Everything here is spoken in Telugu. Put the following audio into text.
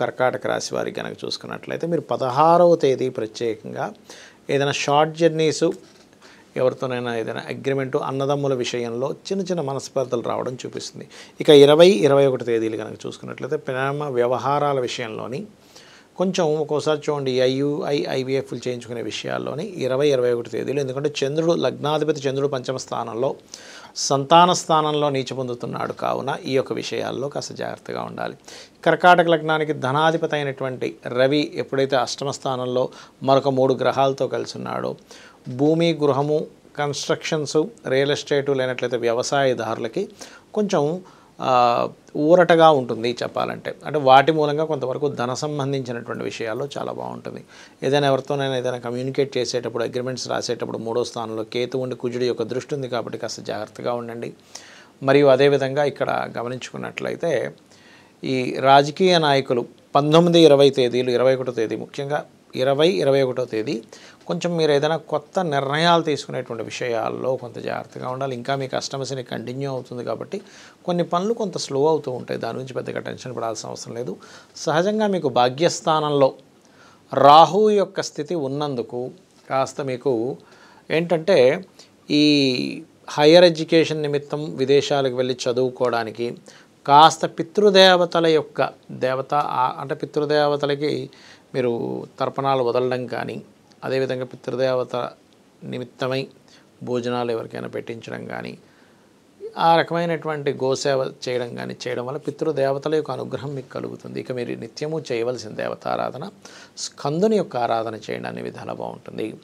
కర్కాటక రాశి వారికి కనుక చూసుకున్నట్లయితే మీరు 16వ తేదీ ప్రత్యేకంగా ఏదైనా షార్ట్ జర్నీసు ఎవరితోనైనా ఏదైనా అగ్రిమెంటు అన్నదమ్ముల విషయంలో చిన్న చిన్న మనస్పర్ధలు రావడం చూపిస్తుంది. ఇక 20, 21 తేదీలు కనుక చూసుకున్నట్లయితే ప్రేమ వ్యవహారాల విషయంలోని కొంచెం ఒక్కోసారి చూడండి ఐవీఎఫ్లు చేయించుకునే విషయాల్లోని 20, 21 తేదీలు, ఎందుకంటే చంద్రుడు లగ్నాధిపతి చంద్రుడు పంచమ స్థానంలో సంతాన స్థానంలో నీచ పొందుతున్నాడు కావున ఈ యొక్క విషయాల్లో కాస్త జాగ్రత్తగా ఉండాలి. కర్కాటక లగ్నానికి ధనాధిపతి అయినటువంటి రవి ఎప్పుడైతే అష్టమ స్థానంలో మరొక 3 గ్రహాలతో కలిసి ఉన్నాడో భూమి గృహము కన్స్ట్రక్షన్స్ రియల్ ఎస్టేటు లేనట్లయితే వ్యవసాయదారులకి కొంచెం ఊరటగా ఉంటుంది చెప్పాలంటే. అంటే వాటి మూలంగా కొంతవరకు ధన సంబంధించినటువంటి విషయాల్లో చాలా బాగుంటుంది. ఏదైనా ఎవరితోనైనా ఏదైనా కమ్యూనికేట్ చేసేటప్పుడు అగ్రిమెంట్స్ రాసేటప్పుడు 3వ స్థానంలో కేతు ఉండి కుజుడి యొక్క దృష్టి ఉంది కాబట్టి కాస్త జాగ్రత్తగా ఉండండి. మరియు అదేవిధంగా ఇక్కడ గమనించుకున్నట్లయితే ఈ రాజకీయ నాయకులు 19, 20 తేదీలు 21 తేదీ ముఖ్యంగా 20, 21 తేదీ కొంచెం మీరు ఏదైనా కొత్త నిర్ణయాలు తీసుకునేటువంటి విషయాల్లో కొంత జాగ్రత్తగా ఉండాలి. ఇంకా మీకు అష్టమశని కంటిన్యూ అవుతుంది కాబట్టి కొన్ని పనులు కొంత స్లో అవుతూ ఉంటాయి. దాని గురించి పెద్దగా టెన్షన్ పడాల్సిన అవసరం లేదు. సహజంగా మీకు భాగ్యస్థానంలో రాహు యొక్క స్థితి ఉన్నందుకు కాస్త మీకు ఏంటంటే ఈ హయ్యర్ ఎడ్యుకేషన్ నిమిత్తం విదేశాలకు వెళ్ళి చదువుకోవడానికి కాస్త పితృదేవతల యొక్క అంటే పితృదేవతలకి మీరు తర్పణాలు వదలడం కానీ అదేవిధంగా పితృదేవత నిమిత్తమై భోజనాలు ఎవరికైనా పెట్టించడం కానీ ఆ రకమైనటువంటి గోసేవ చేయడం కానీ చేయడం వల్ల పితృదేవతల యొక్క అనుగ్రహం మీకు కలుగుతుంది. ఇక మీరు నిత్యము చేయవలసిన దేవతారాధన స్కందుని యొక్క ఆరాధన చేయడం అనే విధాలు బాగుంటుంది.